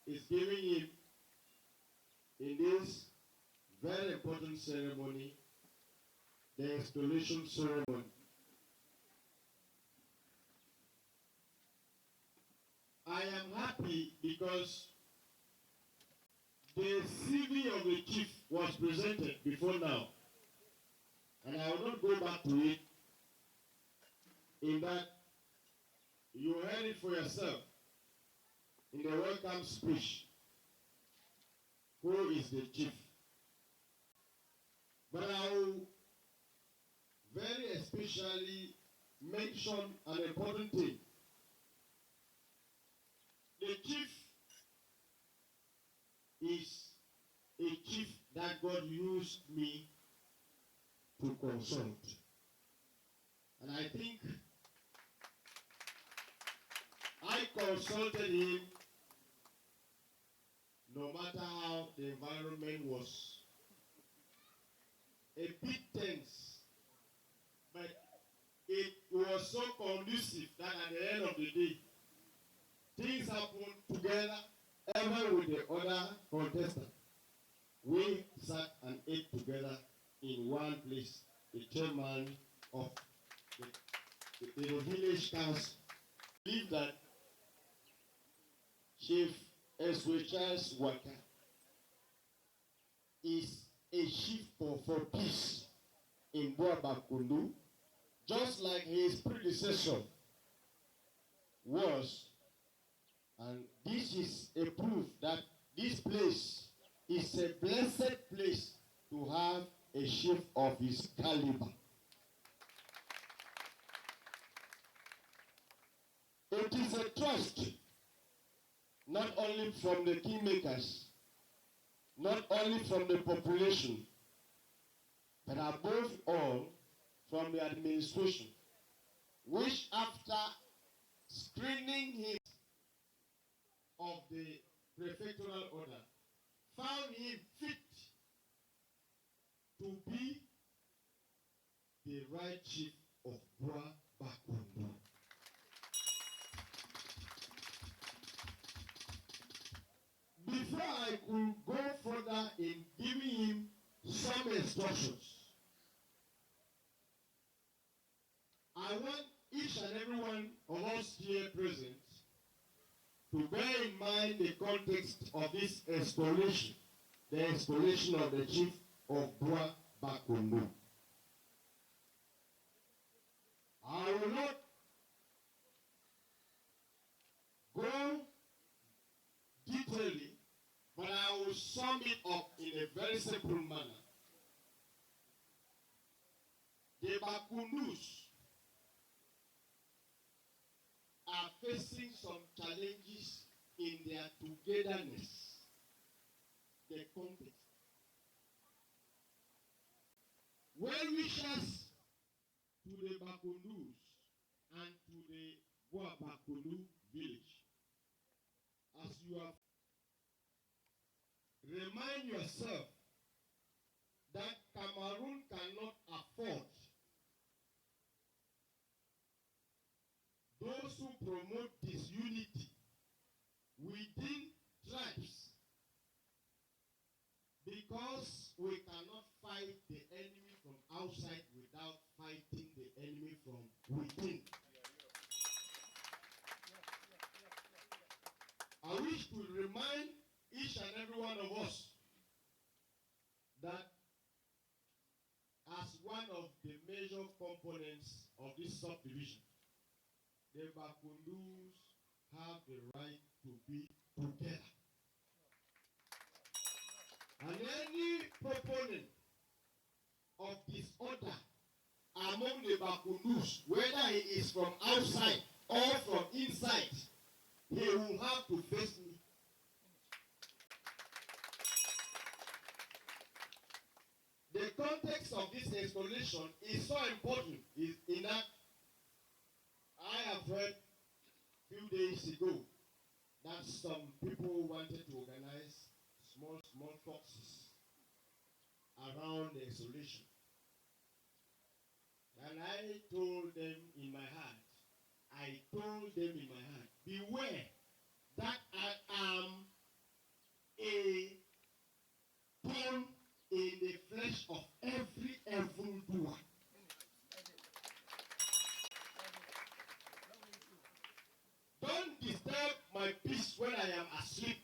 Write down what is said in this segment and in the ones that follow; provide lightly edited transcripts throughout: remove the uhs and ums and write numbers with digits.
is giving him in this very important ceremony, the installation ceremony. I am happy because the CV of the chief was presented before now, and I will not go back to it. In that you heard it for yourself in the welcome speech. Who is the chief? But I will very especially mention an important thing. The chief is a chief that God used me to consult. And I think I consulted him no matter how the environment was a bit tense. But it was so conducive that at the end of the day, things happened together, even with the other contestant. We sat and ate together in one place, the chairman of the village council. I believe that Chief Esoe Waka is a chief for peace in Bakundu, just like his predecessor was. And this is a proof that this place is a blessed place to have a chief of his caliber. It is a trust, not only from the kingmakers, not only from the population, but above all from the administration, which after screening him of the prefectural order, found him fit to be the right chief of Bakundu. Before I could go further in giving him some instructions, I want each and every one of us here present to bear in mind the context of this installation, the installation of the chief of Bacdu. I will not go detailedly, but I will sum it up in a very simple manner. The Bacundus are facing some challenges in their togetherness, the context. Well wishes to the Bacundus and to the Bakundu village. As you have, remind yourself that Cameroon cannot afford those who promote disunity within tribes, because we cannot fight the enemy from outside without fighting the enemy from within. I wish to remind each and every one of us that as one of the major components of this subdivision, the Bacundus have the right to be together. And any proponent of disorder among the Bacundus, whether he is from outside or from inside, he will have to face me. The context of this installation is so important in that I have heard a few days ago that some people wanted to organize small foxes around the installation. And I told them in my heart, beware that I am am asleep.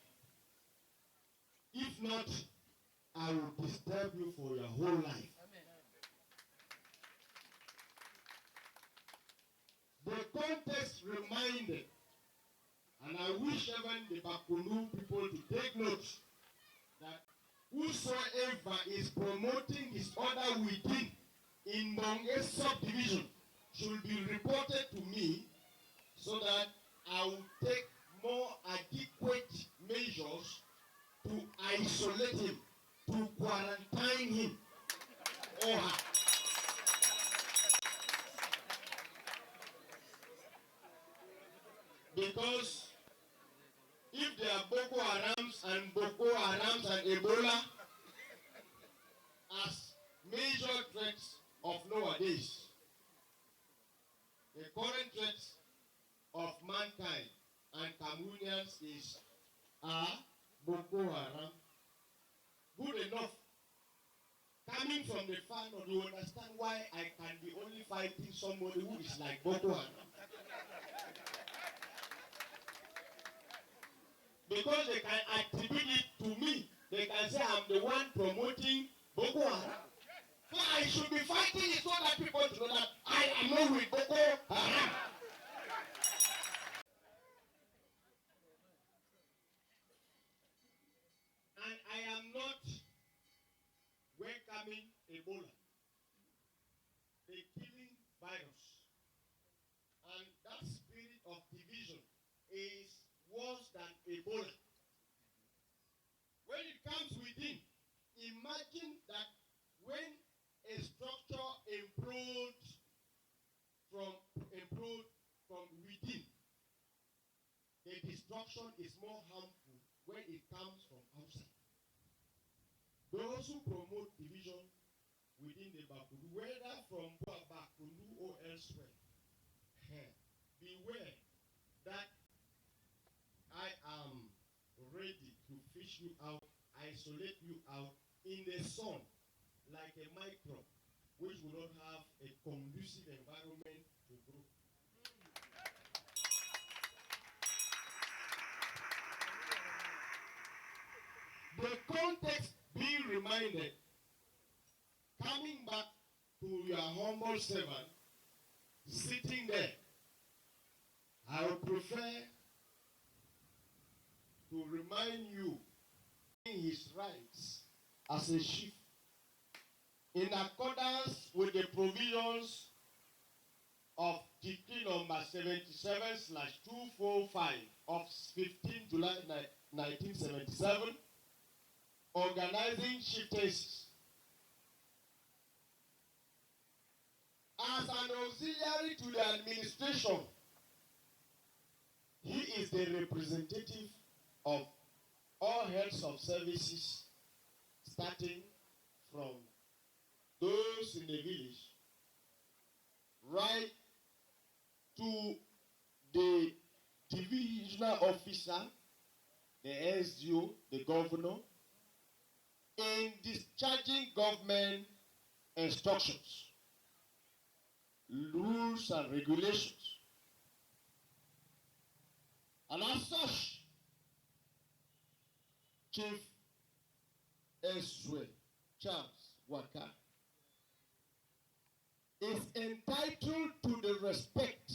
If not, I will disturb you for your whole life. The context reminded, and I wish even the Bakundu people to take note, that whosoever is promoting his order within in Monge subdivision should be reported to me so that I will take more adequate measures to isolate him, to quarantine him or her. Because if there are Boko Harams and Ebola as major threats of nowadays, the current threats of mankind and Cameroonians is Boko Haram. Good enough. Coming from the far north, you understand why I can be only fighting somebody who is like Boko Haram. Because they can attribute it to me. They can say I'm the one promoting Boko Haram. So I should be fighting it so that people know that I am not with Boko Haram. And I am not welcoming Ebola, the killing virus. And that spirit of division is worse than Ebola. When it comes within, imagine that when a structure implodes from within, the destruction is more harmful when it comes from outside. Those who promote division within the Bakundu, whether from Bakundu or elsewhere, beware that I am ready to fish you out, isolate you out in the sun like a microbe, which will not have a conducive environment to grow. The context being reminded, coming back to your humble servant, sitting there, I would prefer to remind you his rights as a chief in accordance with the provisions of Decree number 77/245 of 15 July 1977, organizing chieftaincies. As an auxiliary to the administration, he is the representative of all heads of services, starting from those in the village, right to the divisional officer, the SDO, the governor, in discharging government instructions, rules and regulations. And as such, Chief Esoe Charles Waka is entitled to the respect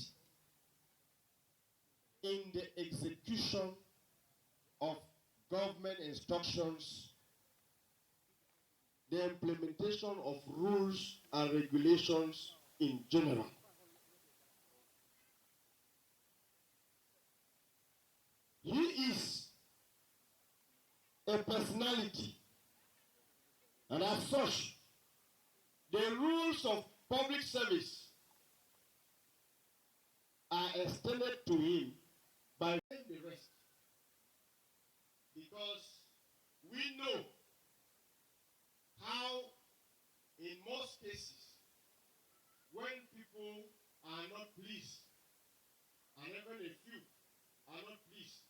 in the execution of government instructions, the implementation of rules and regulations in general. He is a personality, and as such, the rules of public service are extended to him by the rest. Because we know how, in most cases, when people are not pleased, and even a few are not pleased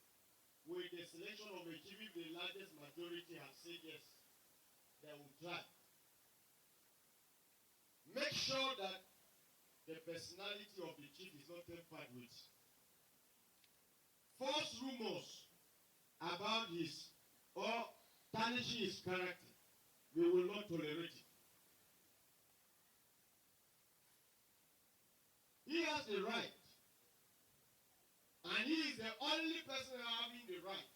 with the selection of a chief, the largest majority have said yes, they will try. Make sure that the personality of the chief is not tampered with. False rumors his or tarnishing his character, we will not tolerate it. He has the right, and he is the only person having the right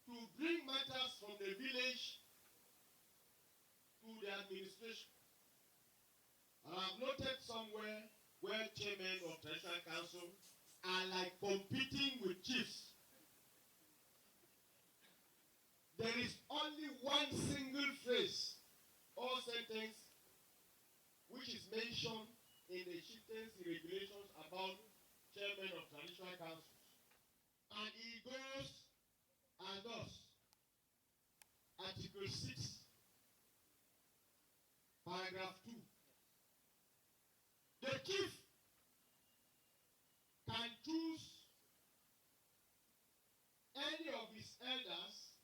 to bring matters from the village to the administration. I have noted somewhere where chairmen of traditional council are like competing with chiefs. There is only one single phrase or sentence which is mentioned in the chieftaincy regulations about chairmen of traditional councils. And it goes as thus. Article 6, paragraph 2. The chief can choose any of his elders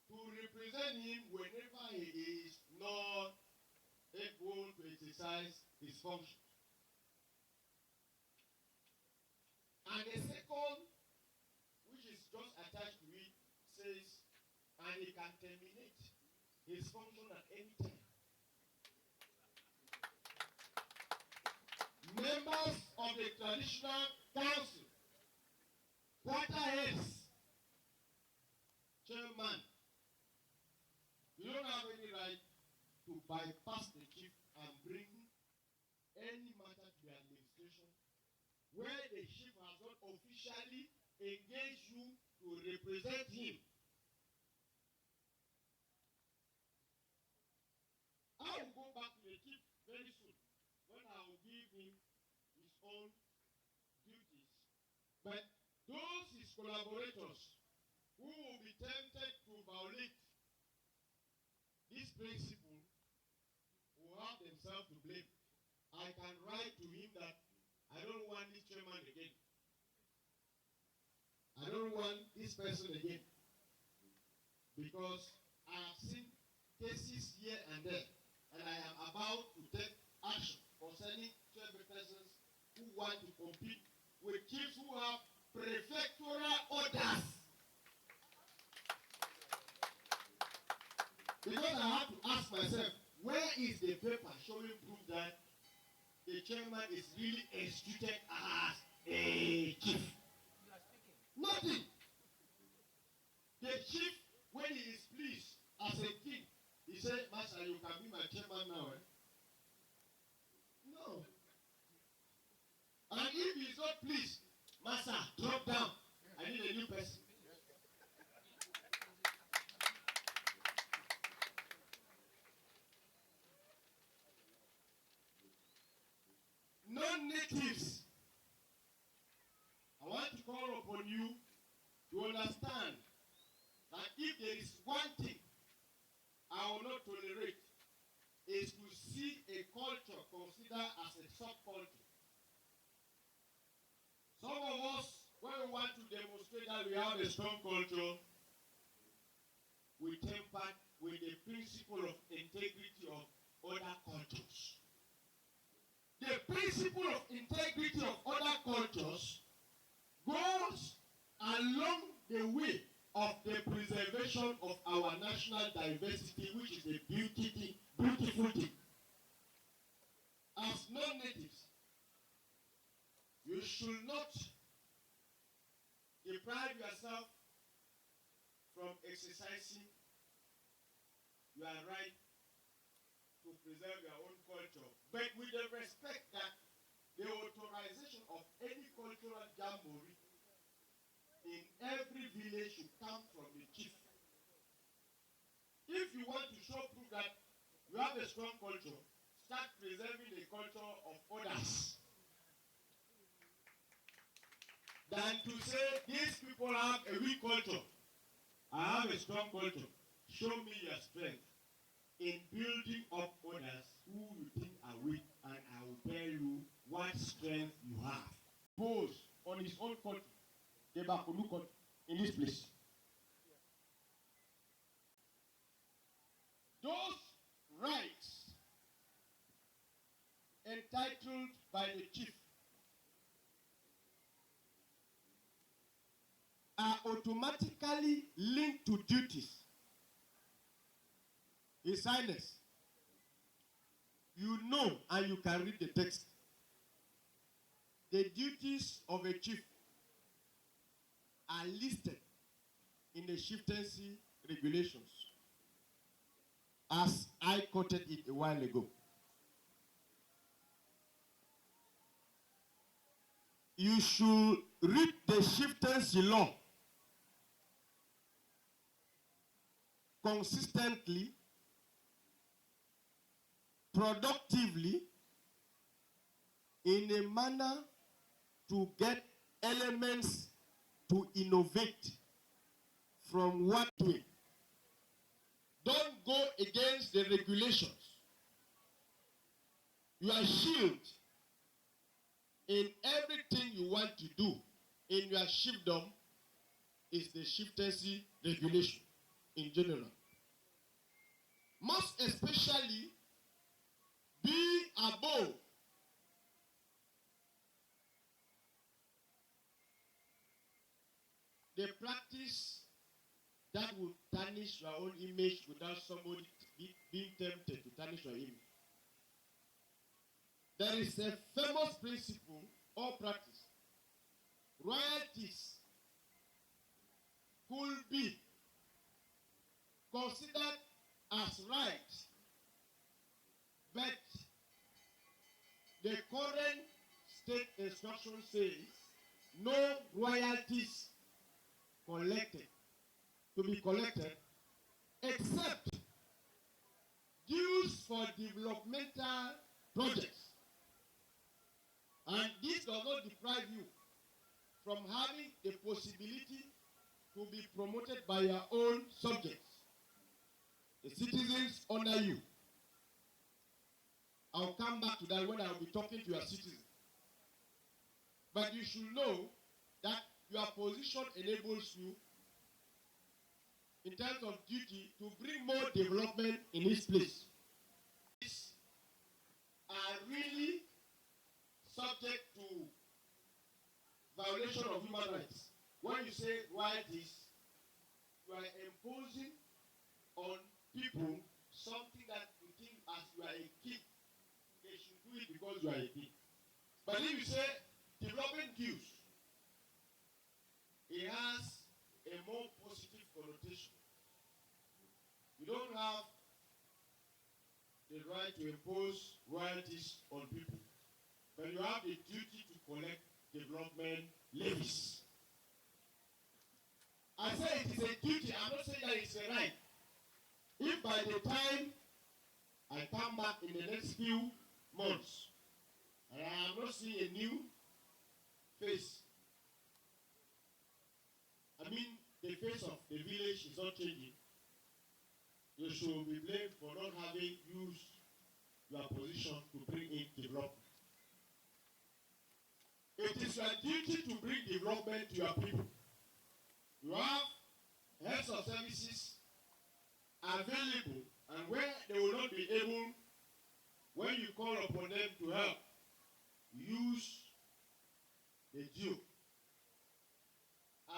to represent him whenever he is not able to exercise his function. And the second, which is just attached to it, says, and he can terminate his function at any time. Members of the traditional council, quarter heads, chairman, you don't have any right to bypass the chief and bring any matter to the administration where the chief has not officially engaged you to represent him. I will go back to the chief very soon when I will give him his own duties. But those his collaborators who will be tempted to violate this principle will have themselves to blame. I can write to him that I don't want this chairman again. I don't want this person again. Because I have seen cases here and there, and I am about to take action concerning chairpersons who want to compete with chiefs who have prefectural orders. Because I have to ask myself, where is the paper showing proof that the chairman is really instituted as a chief? Nothing. The chief, when he is pleased as a king, he said, Master, you can be my chairman now. Eh? No. And if he is not pleased, Master, drop down. I need a new person. Non-natives, I want to call upon you to understand that if there is one thing I will not tolerate, is to see a culture considered as a subculture. Some of us, when we want to demonstrate that we have a strong culture, we temper with the principle of integrity of other cultures. The principle of integrity of other cultures goes along the way of the preservation of our national diversity, which is a beautiful thing. As non-natives, you should not deprive yourself from exercising your right to preserve your own culture, but with the respect that the authorization of any cultural jamboree in every village should come from the chief. If you want to show proof that you have a strong culture, start preserving the culture of others. Than to say these people have a weak culture, I have a strong culture. Show me your strength in building up others who you think are weak, and I will tell you what strength you have. Pose on his own culture, the Bakundu culture, in this place. Those rights entitled by the chief are automatically linked His Highness, you know and you can read the text. The duties of a chief are listed in the chieftaincy regulations, as I quoted it a while ago. You should read the chieftaincy law consistently, productively, in a manner to get elements to innovate from what way. Don't go against the regulations. Your shield in everything you want to do in your chiefdom is the chieftaincy regulation in general. Most especially, be above the practice that will tarnish your own image without somebody being tempted to tarnish your image. There is a famous principle or practice. Royalties could be considered as right, but the current state instruction says no royalties to be collected except dues for developmental projects. And this does not deprive you from having the possibility to be promoted by your own subjects, the citizens under you. I'll come back to that when I'll be talking to your citizens. But you should know that your position enables you, in terms of duty, to bring more development in this place. These are really subject to violation of human rights. When you say royalties, you are imposing on people something that you think as you are a king, they should do it because you are a king. But if you say development dues, it has a more positive connotation. You don't have the right to impose royalties on people, but you have the duty to collect development levies. I say it is a duty. I'm not saying that it's a right. If by the time I come back in the next few months and I am not seeing a new face, I mean the face of the village is not changing, you should be blamed for not having used your position to bring in development. It is your duty to bring development to your people. You have heads of services available, and where they will not be able, when you call upon them to help, use the due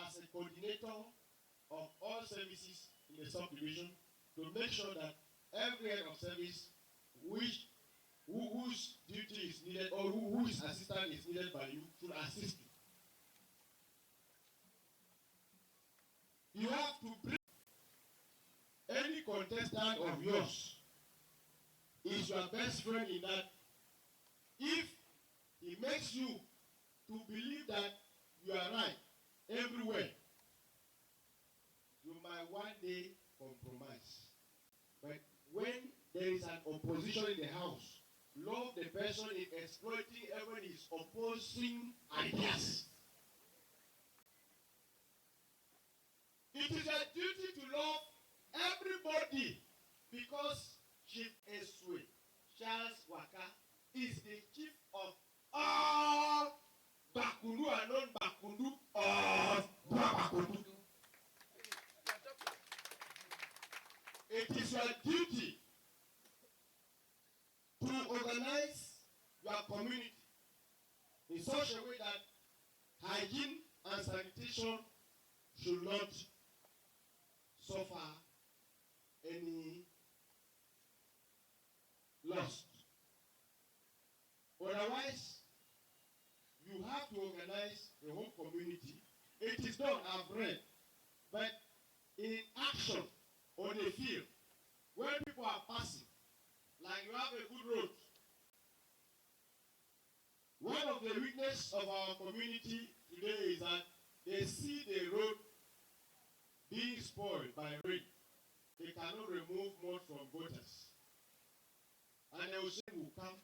as a coordinator of all services in the subdivision to make sure that every head of service whose duty is needed or whose assistance is needed by you should assist you. You have to bring any contestant of yours is your best friend in that. If he makes you to believe that you are right everywhere, you might one day compromise. But when there is an opposition in the house, love the person in exploiting even his opposing ideas. It is a duty to love everybody because Chief Esoe, Charles Waka, is the chief of all Bakundu and non-Bakundu of Bakundu. It is your duty to organize your community in such a way that hygiene and sanitation should not suffer any destabilize the whole community. It is done, I've read. But in action, on the field, when people are passing, like you have a good road, one of the weaknesses of our community today is that they see the road being spoiled by rain. They cannot remove mud from gutters. And they will say, will come.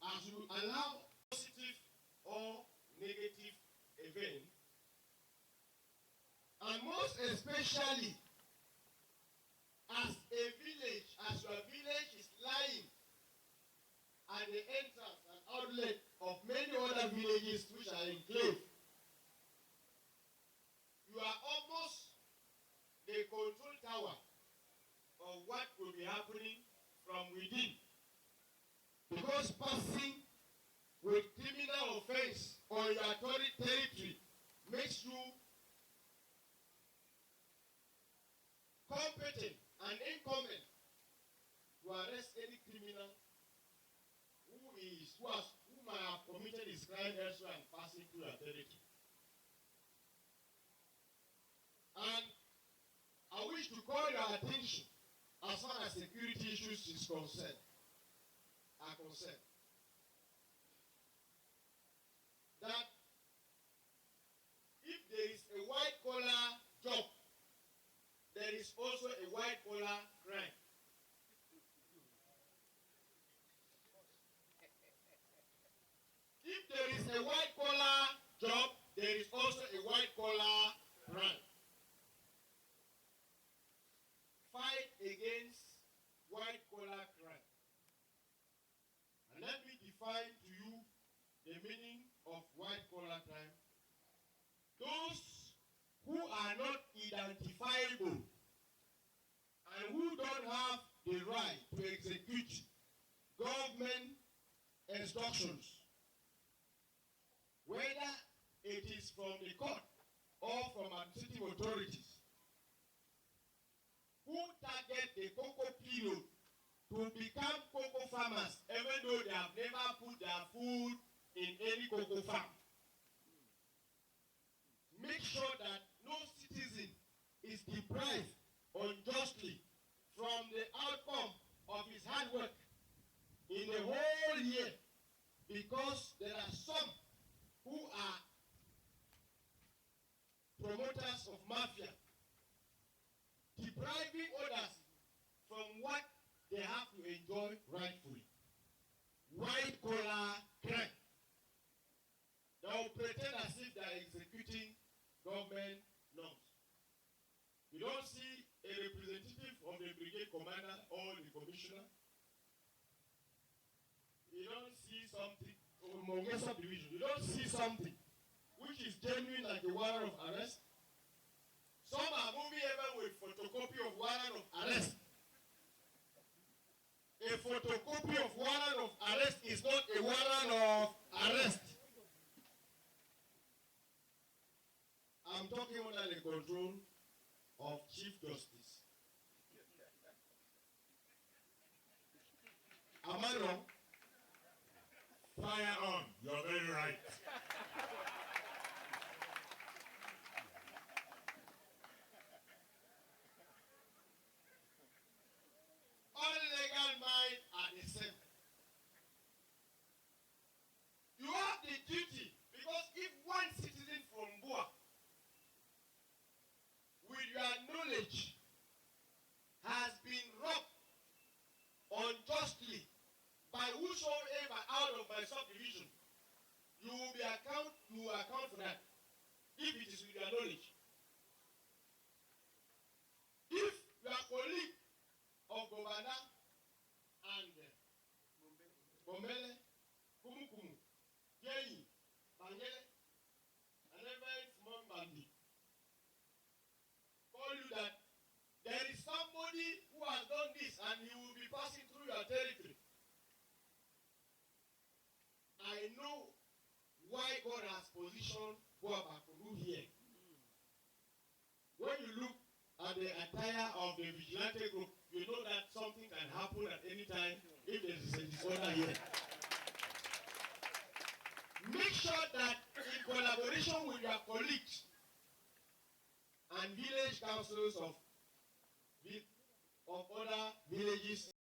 As you allow positive or negative event, and most especially as a village, as your village is lying at the entrance and outlet of many other villages which are enclave, you are almost the control tower of what will be happening from within. Because passing with criminal offense on your territory makes you competent and incumbent to arrest any criminal who might have committed his crime elsewhere and passing through your territory. And I wish to call your attention as far as security issues are concerned. That if there is a white collar job, there is also a white collar crime. If there is a white collar job, there is also a white collar crime. Fight against white collar crime. And let me define to you the meaning of white collar crime. Those who are not identifiable and who don't have the right to execute government instructions, whether it is from the court or from administrative authorities, who target the cocoa period to become cocoa farmers, even though they have never put their food in any cocoa farm. Make sure that no citizen is deprived unjustly from the outcome of his hard work in the whole year, because there are some who are promoters of mafia, depriving others from what they have to enjoy rightfully. White collar crime. They will pretend as if they are executing government norms. You don't see a representative of the brigade commander or the commissioner. You don't see something, or Monge subdivision, you don't see something which is genuine like a warrant of arrest. Some are moving even with photocopy of warrant of arrest. A photocopy of warrant of arrest is not a warrant of arrest. I'm talking under the control of Chief Justice. Am I wrong? Fire on. You're very right. All legal minds are the same. You have the duty, because if one citizen from Boa, with your knowledge, has been robbed unjustly by whosoever out of my subdivision, you will be account for that, if it is with your knowledge. If your colleague of Govana and Bombele, Kumukumu, Yeyi, Bangele, and every small bandit call you that there is somebody who has done this and he will be passing through your territory, I know why God has positioned Bakundu here. When you look at the attire of the vigilante group, you know that something can happen at any time if there is a disorder here. Make sure that coordination with their colleagues and village councils of other villages